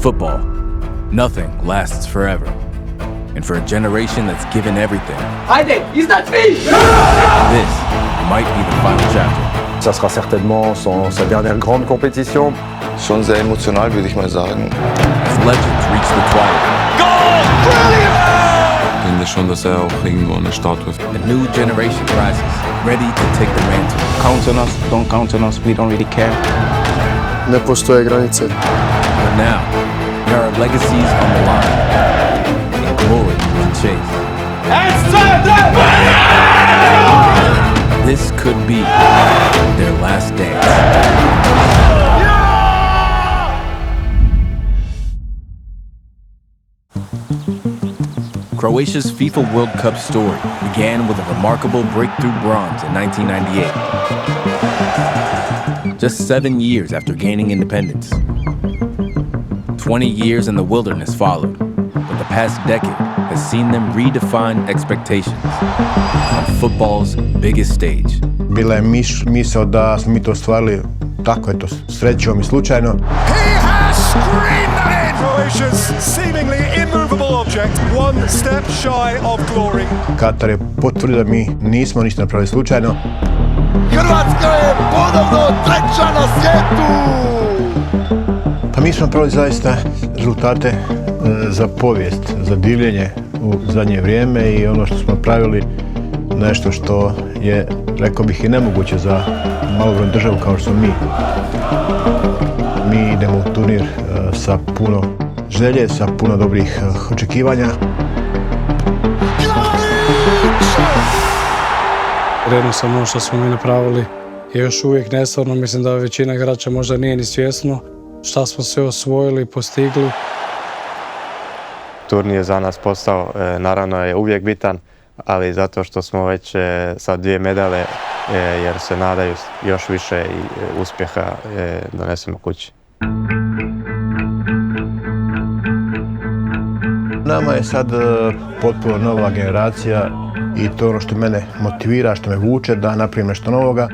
football, nothing lasts forever. And for a generation that's given everything, Andrej, iznad svih! This might be the final chapter. Ça sera certainement sa dernière grande compétition. Schon sehr emotional, würde ich mal sagen. As legends reach the twilight. Goal! Brilliant! Ich finde schon, dass auch irgendwo eine Statue. A new generation rises, ready to take the mantle. Count on us, don't count on us, we don't really care. Ne postoje granice. But now, there are legacies on the line. And glory to chase. This could be their last dance. Croatia's FIFA World Cup story began with a remarkable breakthrough bronze in 1998. Just 7 years after gaining independence. 20 years in the wilderness followed, but the past decade has seen them redefine expectations on football's biggest stage. Bila je misao da smo mi to ostvarili tako eto, srećom i slučajno. He has screamed that in! Croatia's seemingly immovable object, one step shy of glory. Katar je potvrdio da mi nismo ništa napravili slučajno. Hrvatska je ponovno treća na svijetu! Pa mi smo napravili zaista rezultate za povijest, za divljenje u zadnje vrijeme i ono što smo napravili nešto što je, rekao bih, i nemoguće za malobrojnu državu kao što smo mi. Mi idemo u turnir sa puno želje, sa puno dobrih očekivanja. Jednostavno ono što smo mi napravili je još uvijek nestvarno. Mislim da većina igrača možda nije ni svjesno šta smo sve osvojili i postigli. Turnir je za nas postao, naravno je uvijek bitan, ali zato što smo već sa 2 medalje, jer se nadaju još više i uspjeha donesemo kući. Nama je sad potpuno nova generacija i to je ono što mene motivira, što me vuče da napravim nešto novoga,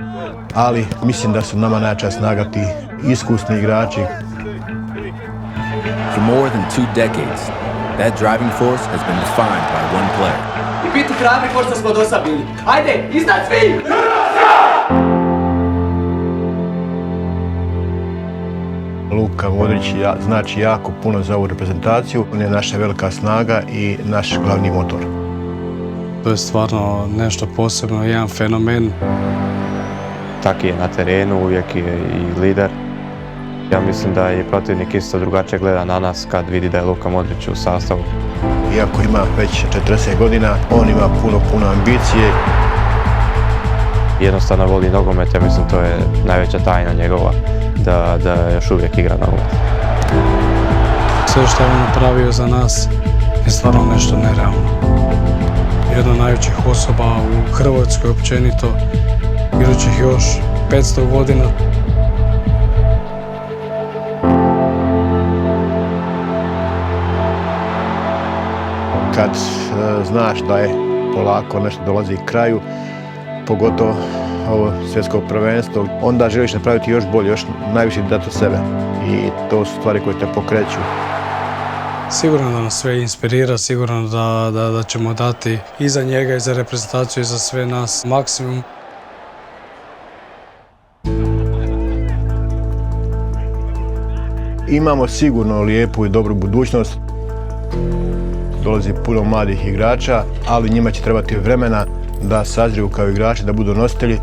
ali mislim da su nama najjača snaga ti iskusni igrači. For more than 2 decades, that driving force has been defined by one player. I biti hrabri ko što smo do sad bili. Ajde, iznad svih! Luka Modrić znači jako puno za ovu reprezentaciju. On je naša velika snaga i naš glavni motor. To je stvarno nešto posebno, jedan fenomen. Taki je na terenu, uvijek je i lider. Ja mislim da i protivnik isto drugačije gleda na nas kad vidi da je Luka Modrić u sastavu. Iako ima već 40 godina, on ima puno ambicije. Jednostavno voli nogomet, ja mislim to je najveća tajna njegova, da još uvijek igra nogomet. Sve što je on napravio za nas je stvarno nešto nerealno. Jedna od najvećih osoba u Hrvatskoj općenito, idućih još 500 godina. Kad znaš da je polako nešto dolazi k kraju, pogotovo ovo svjetsko prvenstvo, onda želiš napraviti još bolje, još najviše dati od sebe. I to su stvari koje te pokreću. Sigurno da nas sve inspirira, sigurno da ćemo dati i za njega, i za reprezentaciju, i za sve nas maksimum. Imamo sigurno lijepu i dobru budućnost. Dolazi puno mladih igrača, ali njima će trebati vremena da sazriju kao igrači, da budu nositelji.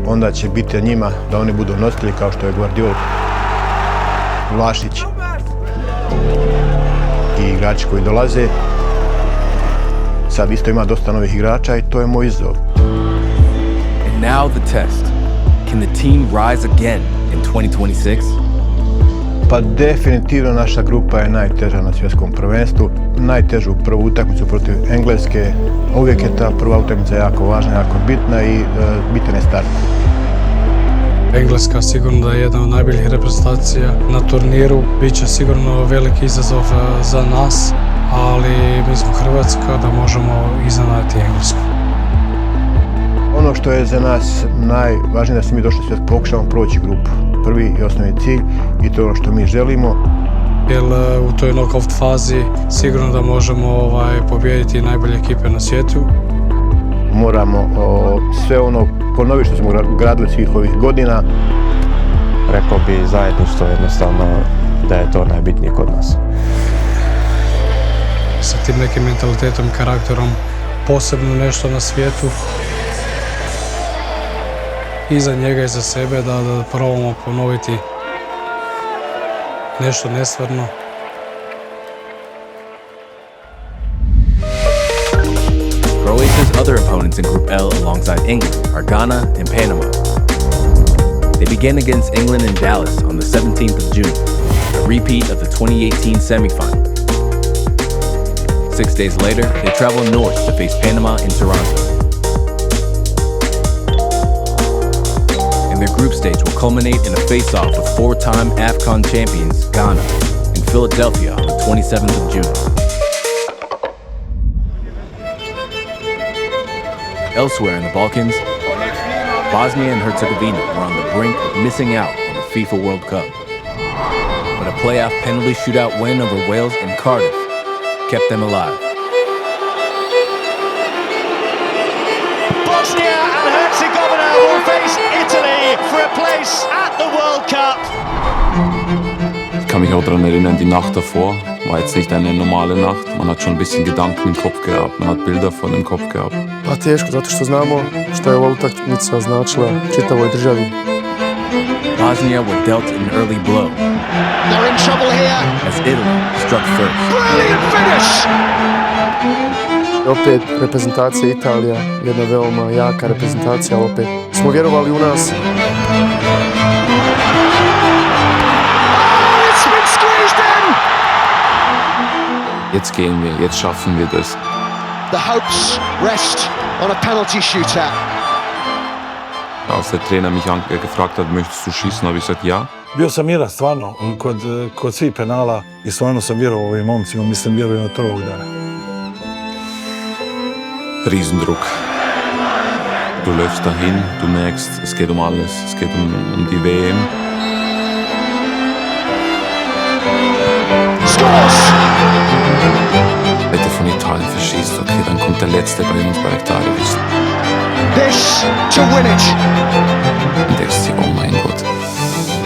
Onda će biti njima da oni budu nositelji kao što je Guardiola, Vlašić i igrači koji dolaze. Sad isto ima dosta novih igrača i to je moj izazov. And now the test. Can the team rise again in 2026? Pa definitivno naša grupa je najteža na svjetskom prvenstvu. Najtežu prvu utakmicu protiv Engleske. Uvijek je ta prva utakmica jako važna, jako bitna i bitan je start. Engleska sigurno da je jedna od najboljih reprezentacija na turniru. Biće sigurno veliki izazov za nas, ali mi smo Hrvatska da možemo iznenaditi Englesku. Ono što je za nas najvažnije da smo mi došli svijet, pokušamo proći grupu. Prvi i osnovni cilj i to je ono što mi želimo. jer u toj knockout fazi sigurno da možemo pobijediti najbolje ekipe na svijetu. Moramo sve ono ponoviti što smo gradili svih ovih godina. Rekao bi zajedništvo jednostavno da je to najbitnije kod nas. Sa tim nekim mentalitetom i karakterom posebno nešto na svijetu. I za njega i za sebe da probamo ponoviti nešto nestvarno. Croatia's other opponents in Group L alongside England are Ghana and Panama. They began against England in Dallas on the 17th of June, a repeat of the 2018 semifinal. 6 days later, they travel north to face Panama in Toronto. And their group stage will culminate in a face-off with four-time AFCON champions Ghana in Philadelphia on the 27th of June. Elsewhere in the Balkans, Bosnia and Herzegovina were on the brink of missing out on the FIFA World Cup. But a playoff penalty shootout win over Wales and Cardiff kept them alive. Bosnia and Herzegovina will face Italy for a place at the World Cup. Ich kann mich auch daran erinnern, die Nacht davor war jetzt nicht eine normale Nacht. Man hat schon ein bisschen Gedanken im Kopf gehabt, man hat Bilder vor dem Kopf gehabt. Pa teško, zato što znamo što je ova utakmica značila čitavoj državi. Bosnia were dealt an early blow. They're in trouble here. As Italy struck first. Brilliant finish! Opet reprezentacija Italija, jedna veoma jaka reprezentacija, opet smo vjerovali u nas. It's been squeezed in! Jetzt gehen wir, jetzt schaffen wir das. The hopes rest on a penalty shootout. Als der Trainer mich gefragt hat, möchtest du schießen, habe ich gesagt ja. Bio sam miran stvarno kod svih penala i stvarno sam vjerovao ovim momcima, mislim vjerujem od prvog dana. Riesendruck. Du läufst dahin, du merkst, es geht um alles, es geht um die WM. Scores! Wenn du von Italien verschießt, okay, dann kommt der Letzte bei uns bei Italien. This to win it. Und denkst dir, oh mein Gott.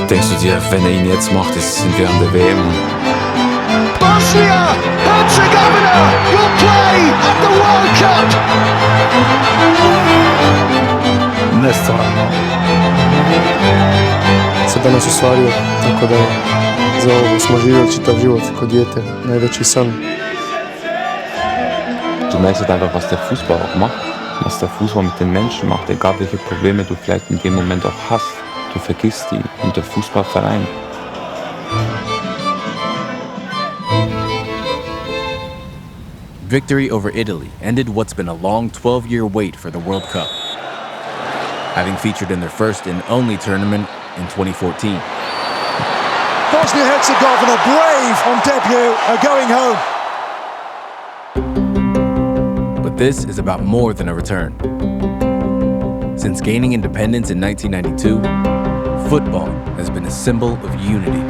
Denkst du dir, wenn ihn jetzt macht, sind wir an der WM. Bosnia Herzegovina will play at the World Cup. Nestvarno. Se danas ostvario, tako da za ovo smo živjeli čitav život kod dijete, najveći san. Du merkst einfach, was der Fußball auch macht, was der Fußball mit den Menschen macht, egal welche Probleme du vielleicht in dem Moment auch hast. Du vergisst die und der Fußballverein. Victory over Italy ended what's been a long 12-year wait for the World Cup, having featured in their first and only tournament in 2014. Bosnia-Herzegovina, brave on debut, are going home. But this is about more than a return. Since gaining independence in 1992, football has been a symbol of unity.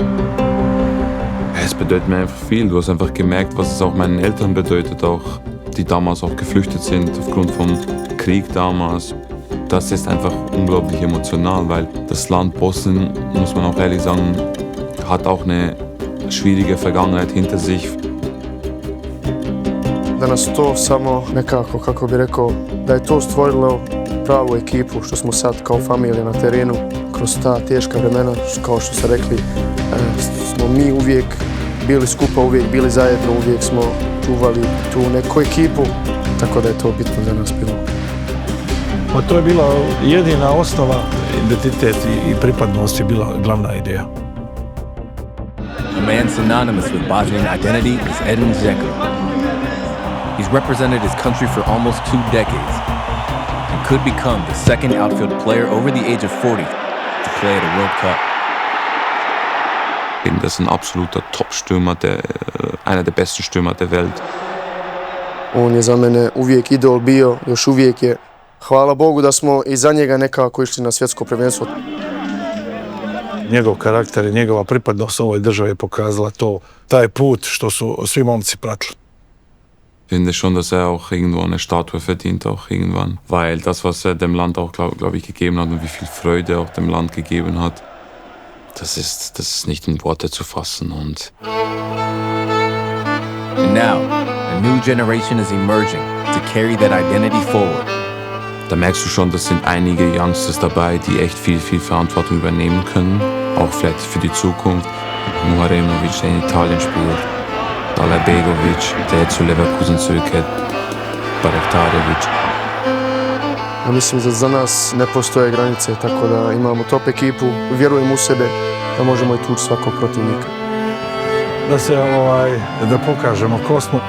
Es bedeutet mir einfach viel. Du hast einfach gemerkt, was es auch meinen Eltern bedeutet, auch die damals auch geflüchtet sind aufgrund vom Krieg damals. Das ist einfach unglaublich emotional, weil das Land Bosnien, muss man auch ehrlich sagen, hat auch eine schwierige Vergangenheit hinter sich. Da nas to samo nekako, kako bi rekao, da je to stvorilo pravu ekipu, što smo sad kao familija na terenu, kroz ta teška vremena, kao što ste rekli, smo mi uvijek bili skupa, uvijek bili zajedno, uvijek smo čuvali tu neku ekipu, tako da je to bitno za nas bilo. Pa to je bila jedina osnova, identitet i pripadnost je bila glavna ideja. A man synonymous with Bosnian identity is Edin Dzeko. He's represented his country for almost 2 decades and could become the second outfield player over the age of 40 to play at a World Cup. Das ist ein absoluter Top-Stürmer, einer der besten Stürmer der Welt. On je za mene uvijek idol bio, još uvijek je. Hvala Bogu da smo i za njega nekako išli na svjetsko prvenstvo. Njegov karakter i njegova pripadnost ovoj državi je pokazala to, taj put što su svi momci pratili. Ich finde schon, dass auch irgendwo eine Statue verdient, auch irgendwann. Weil das, was dem Land auch, glaube ich, gegeben hat und wie viel Freude auch dem Land gegeben hat, das ist nicht in Worte zu fassen. Und now, a new generation is emerging to carry that identity forward. Da merkst du schon, das sind einige Youngsters dabei, die echt viel Verantwortung übernehmen können. Auch vielleicht für die Zukunft. Muharemovic, der in Italien spielt. Alabegovic, der jetzt zu Leverkusen zurückkehrt. Barektarević. Ja mislim da za nas ne postoje granice, tako da imamo top ekipu, vjerujemo u sebe da možemo i tući svakog protivnika. Da pokažemo ko smo.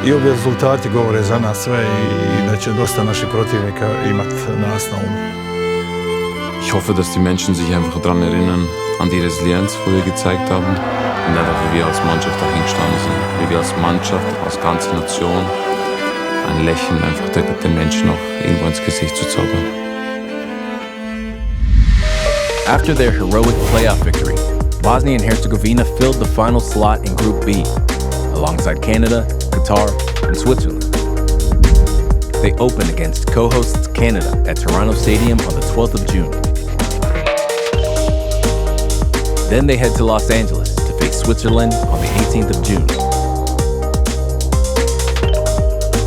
I ovi rezultati govore za nas sve i da će dosta naših protivnika imati nas na umu. Ich hoffe, dass die Menschen sich einfach daran erinnern, an die Resilienz, die wir gezeigt haben. Und einfach, wie wir als Mannschaft dahin gestanden sind. Wie wir als Mannschaft, als ganze Nation ein Lächeln einfach den Menschen noch irgendwo ins Gesicht zu zaubern. After their heroic playoff victory, Bosnia and Herzegovina filled the final slot in Group B, alongside Canada, Qatar, and Switzerland. They open against co-hosts Canada at Toronto Stadium on the 12th of June. Then they head to Los Angeles to face Switzerland on the 18th of June.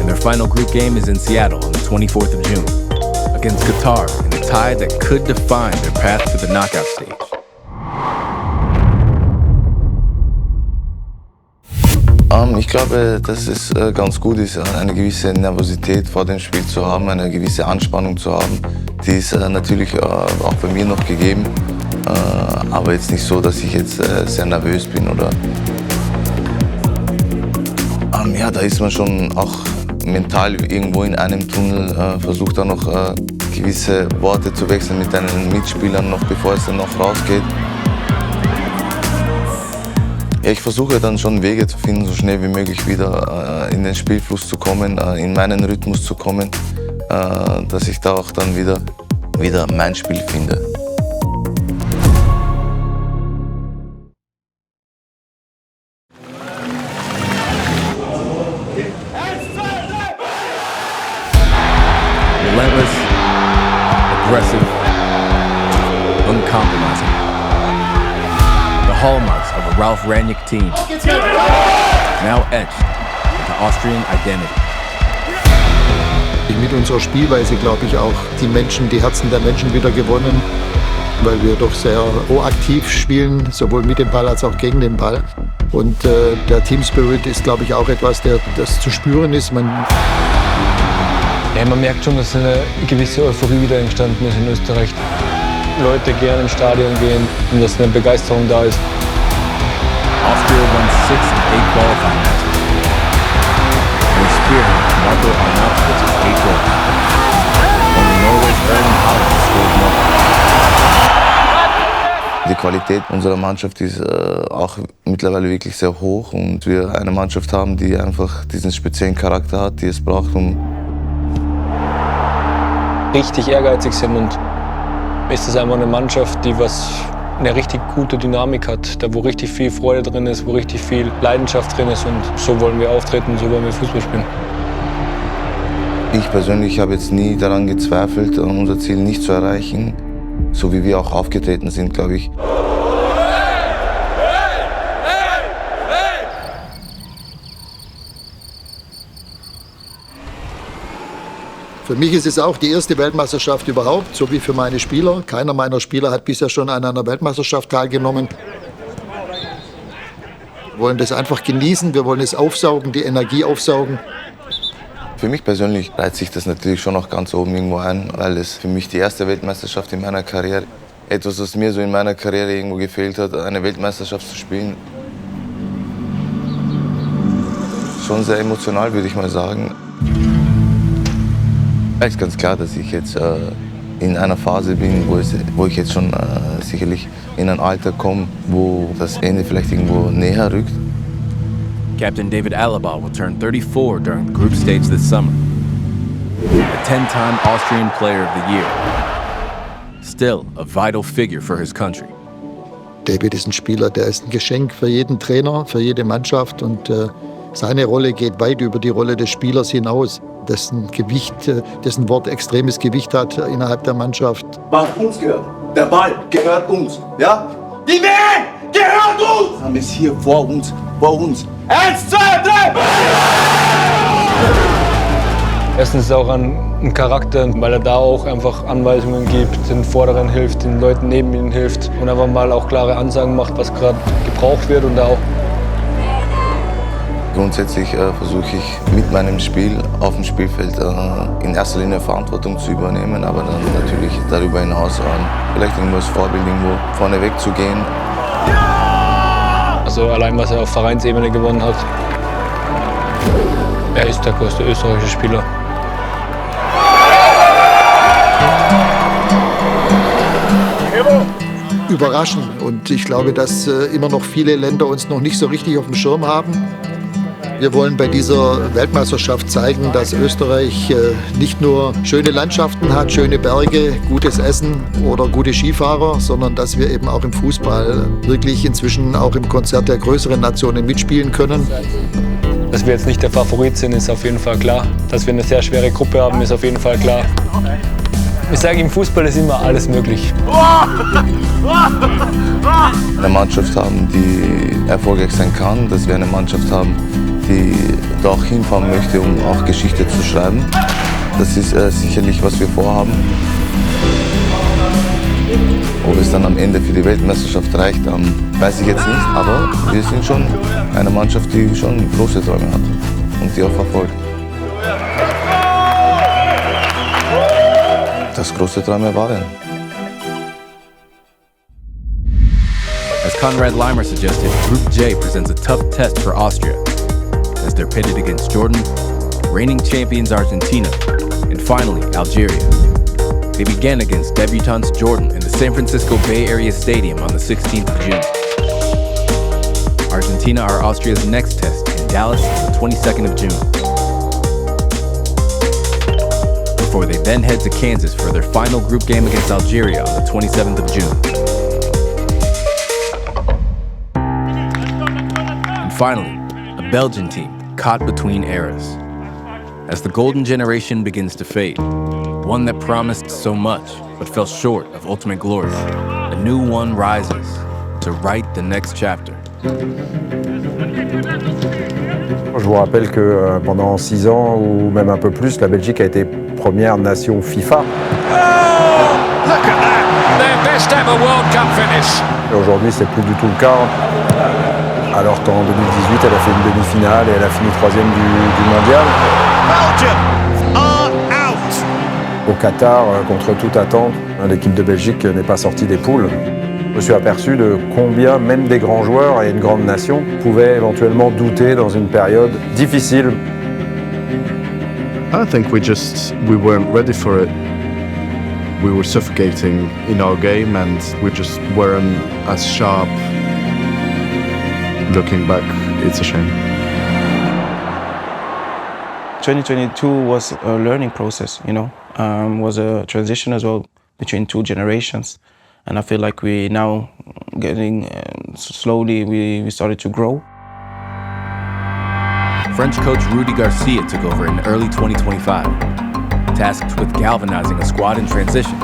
And their final group game is in Seattle on the 24th of June against Qatar in a tie that could define their path to the knockout stage. Ich glaube, dass es ganz gut ist, eine gewisse Nervosität vor dem Spiel zu haben, eine gewisse Anspannung zu haben. Die ist natürlich auch bei mir noch gegeben, aber jetzt nicht so, dass ich jetzt sehr nervös bin oder. Ja, da ist man schon auch mental irgendwo in einem Tunnel, versucht dann noch gewisse Worte zu wechseln mit deinen Mitspielern, noch bevor es dann noch rausgeht. Ja, ich versuche dann schon Wege zu finden, so schnell wie möglich wieder in den Spielfluss zu kommen, in meinen Rhythmus zu kommen, dass ich da auch dann wieder mein Spiel finde. Relentless, aggressive, uncompromising. The hallmarks of a Ralf Rangnick team, now etched into Austrian identity. Mit unserer Spielweise, glaube ich, auch die Herzen der Menschen wieder gewonnen, weil wir doch sehr proaktiv spielen, sowohl mit dem Ball als auch gegen den Ball. Und der Team Spirit ist, glaube ich, auch etwas, das zu spüren ist. Man merkt schon, dass eine gewisse Euphorie wieder entstanden ist in Österreich. Leute gerne im Stadion gehen und dass eine Begeisterung da ist. Austria won 6 of 8 qualifying matches. And they spearheaded Marco Arnautovic's 8 goals. Only Norway's Erling Haaland scored more. Die Qualität unserer Mannschaft ist auch mittlerweile wirklich sehr hoch und wir eine Mannschaft haben, die einfach diesen speziellen Charakter hat, die es braucht, um richtig ehrgeizig sind und ist es einfach eine Mannschaft, die eine richtig gute Dynamik hat, da wo richtig viel Freude drin ist, wo richtig viel Leidenschaft drin ist und so wollen wir auftreten, so wollen wir Fußball spielen. Ich persönlich habe jetzt nie daran gezweifelt, unser Ziel nicht zu erreichen, so wie wir auch aufgetreten sind, glaube ich. Für mich ist es auch die erste Weltmeisterschaft überhaupt, so wie für meine Spieler. Keiner meiner Spieler hat bisher schon an einer Weltmeisterschaft teilgenommen. Wir wollen das einfach genießen, wir wollen es aufsaugen, die Energie aufsaugen. Für mich persönlich reiht sich das natürlich schon noch ganz oben irgendwo ein, weil es für mich die erste Weltmeisterschaft in meiner Karriere, etwas, was mir so in meiner Karriere irgendwo gefehlt hat, eine Weltmeisterschaft zu spielen. Schon sehr emotional, würde ich mal sagen. Es ist ganz klar, dass ich jetzt in einer Phase bin, wo ich jetzt schon sicherlich in ein Alter komme, wo das Ende vielleicht irgendwo näher rückt. Captain David Alaba will turn 34 during the group stage this summer. A 10-time Austrian Player of the Year. still a vital figure for his country. David ist ein Spieler, der ist ein Geschenk für jeden Trainer, für jede Mannschaft und seine Rolle geht weit über die Rolle des Spielers hinaus, dessen Wort extremes Gewicht hat innerhalb der Mannschaft. Was uns gehört, der Ball gehört uns, ja? Die WM gehört uns! Haben es hier vor uns. 1, 2, 3! Erstens ist auch ein Charakter, weil er da auch einfach Anweisungen gibt, den Vorderen hilft, den Leuten neben ihm hilft und einfach mal auch klare Ansagen macht, was gerade gebraucht wird und da auch. Grundsätzlich versuche ich mit meinem Spiel auf dem Spielfeld in erster Linie Verantwortung zu übernehmen, aber dann natürlich darüber hinaus vielleicht irgendwo als Vorbild irgendwo vorne wegzugehen. Also allein was er auf Vereinsebene gewonnen hat. Er ist der größte österreichische Spieler. Überraschend und ich glaube, dass immer noch viele Länder uns noch nicht so richtig auf dem Schirm haben. Wir wollen bei dieser Weltmeisterschaft zeigen, dass Österreich nicht nur schöne Landschaften hat, schöne Berge, gutes Essen oder gute Skifahrer, sondern dass wir eben auch im Fußball wirklich inzwischen auch im Konzert der größeren Nationen mitspielen können. Dass wir jetzt nicht der Favorit sind, ist auf jeden Fall klar. Dass wir eine sehr schwere Gruppe haben, ist auf jeden Fall klar. Ich sage, im Fußball ist immer alles möglich. Eine Mannschaft haben, die erfolgreich sein kann, dass wir eine Mannschaft haben, die da auch hinfahren möchte, um auch Geschichte zu schreiben. Das ist sicherlich, was wir vorhaben. Ob es dann am Ende für die Weltmeisterschaft reicht, weiß ich jetzt nicht. Aber wir sind schon eine Mannschaft, die schon große Träume hat und die auch verfolgt. Dass große Träume waren. As Conrad Leimer suggested, Group J presents a tough test for Austria, as they're pitted against Jordan, reigning champions Argentina, and finally Algeria. They began against debutants Jordan in the San Francisco Bay Area Stadium on the 16th of June. Argentina are Austria's next test in Dallas on the 22nd of June. Before they then head to Kansas for their final group game against Algeria on the 27th of June. And finally, a Belgian team caught between eras. As the golden generation begins to fade, one that promised so much but fell short of ultimate glory, a new one rises to write the next chapter. Je vous rappelle que pendant 6 ans ou même un peu plus, la Belgique a été première nation FIFA. Look at that! Their best ever World Cup finish. Aujourd'hui, c'est plus du tout le cas. Alors qu'en 2018, elle a fait une demi-finale et elle a fini 3e du mondial. Belgium are out. Au Qatar, contre toute attente, l'équipe de Belgique n'est pas sortie des poules. Je me suis aperçu de combien même des grands joueurs et une grande nation pouvaient éventuellement douter dans une période difficile. I think we weren't ready for it. We were suffocating in our game and we just weren't as sharp. Looking back, it's a shame. 2022 was a learning process, was a transition as well between two generations. And I feel like we now getting slowly, we started to grow. French coach Rudy Garcia took over in early 2025, tasked with galvanizing a squad in transition.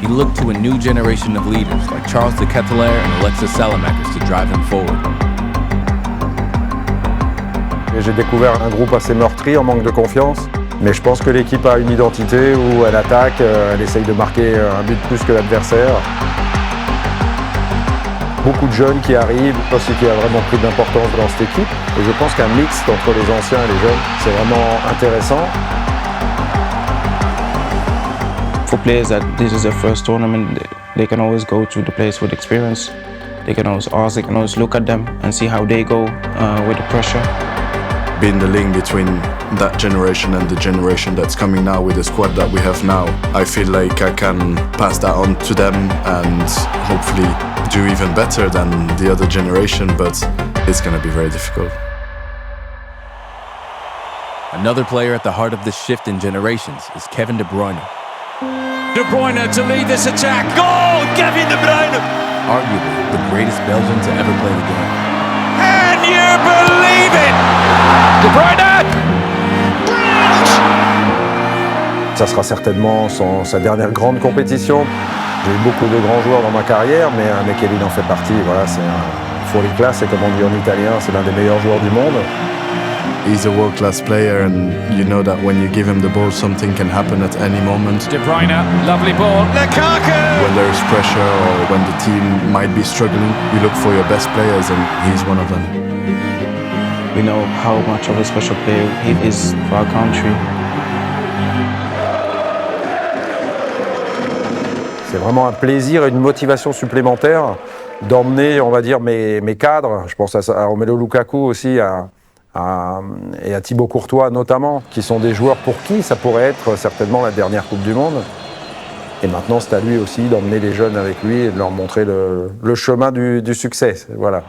He looked to a new generation of leaders like Charles de Ketelaere and Alexis Salamakers to drive him forward. J'ai découvert un groupe assez meurtri, en manque de confiance. Mais je pense que l'équipe a une identité où elle attaque, elle essaye de marquer un but plus que l'adversaire. Beaucoup de jeunes qui arrivent, aussi qui a vraiment pris d'importance dans cette équipe. Et je pense qu'un mix entre les anciens et les jeunes, c'est vraiment intéressant. For players that this is their first tournament, they can always go to the players with experience. They can always ask, they can always look at them and see how they go with the pressure. Being the link between that generation and the generation that's coming now with the squad that we have now, I feel like I can pass that on to them and hopefully do even better than the other generation, but it's going to be very difficult. Another player at the heart of this shift in generations is Kevin De Bruyne. De Bruyne to lead this attack. Goal! Kevin De Bruyne! Arguably the greatest Belgian to ever play the game. And you believe it! De Bruyne! Ça sera certainement sa dernière grande compétition. J'ai eu beaucoup de grands joueurs dans ma carrière, mais Kevin en fait partie. Voilà, c'est un fuori classe, et comme on dit en italien, c'est l'un des meilleurs joueurs du monde. He's a world-class player, and you know that when you give him the ball, something can happen at any moment. De Bruyne, lovely ball. Lukaku! When there is pressure or when the team might be struggling, you look for your best players, and he's one of them. We know how much of a special player he is for our country. C'est vraiment un plaisir et une motivation supplémentaire d'emmener, on va dire, mes cadres. Je pense à Romelu Lukaku aussi, et à Thibaut Courtois notamment, qui sont des joueurs pour qui ça pourrait être certainement la dernière Coupe du Monde. Et maintenant, c'est à lui aussi d'emmener les jeunes avec lui et de leur montrer le chemin du succès. Voilà.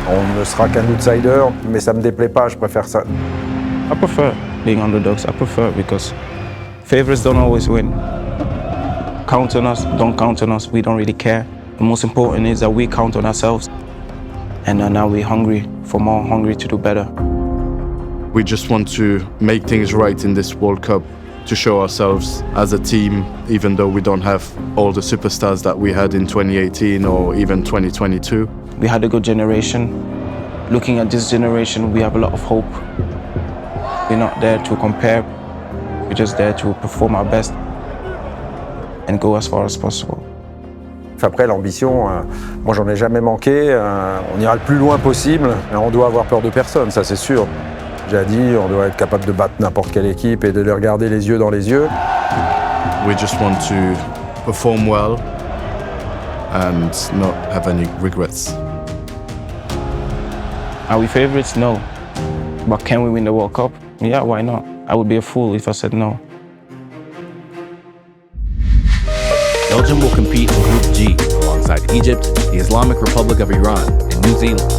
On ne sera qu'un outsider, mais ça ne me déplaît pas, je préfère ça. I prefer being underdogs. I prefer because favorites don't always win. Count on us, don't count on us, we don't really care. The most important is that we count on ourselves. And now we're hungry for more, hungry to do better. We just want to make things right in this World Cup, to show ourselves as a team, even though we don't have all the superstars that we had in 2018 or even 2022. We had a good generation. Looking at this generation, we have a lot of hope. We're not there to compare, we're just there to perform our best and go as far as possible. Après, l'ambition, moi j'en ai jamais manqué, on ira le plus loin possible, mais on doit avoir peur de personne, ça c'est sûr. J'ai dit, on doit être capable de battre n'importe quelle équipe et de les regarder les yeux dans les yeux. We just want to perform well and not have any regrets. Are we favorites? No. But can we win the World Cup? Yeah, why not? I would be a fool if I said no. Belgium will compete in Group G alongside Egypt, the Islamic Republic of Iran, and New Zealand.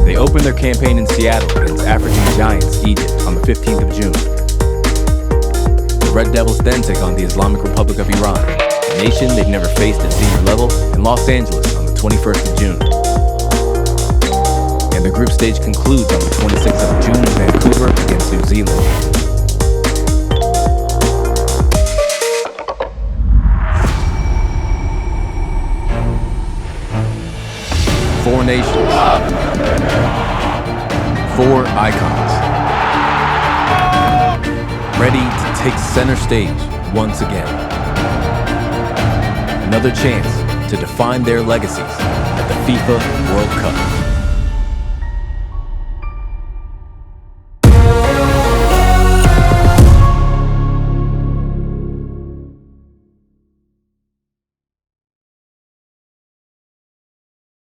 They open their campaign in Seattle against African giants Egypt on the 15th of June. The Red Devils then take on the Islamic Republic of Iran, a nation they've never faced at senior level, in Los Angeles on the 21st of June. And the group stage concludes on the 26th of June in Vancouver against New Zealand. Four nations, four icons, ready to take center stage once again. Another chance to define their legacies at the FIFA World Cup.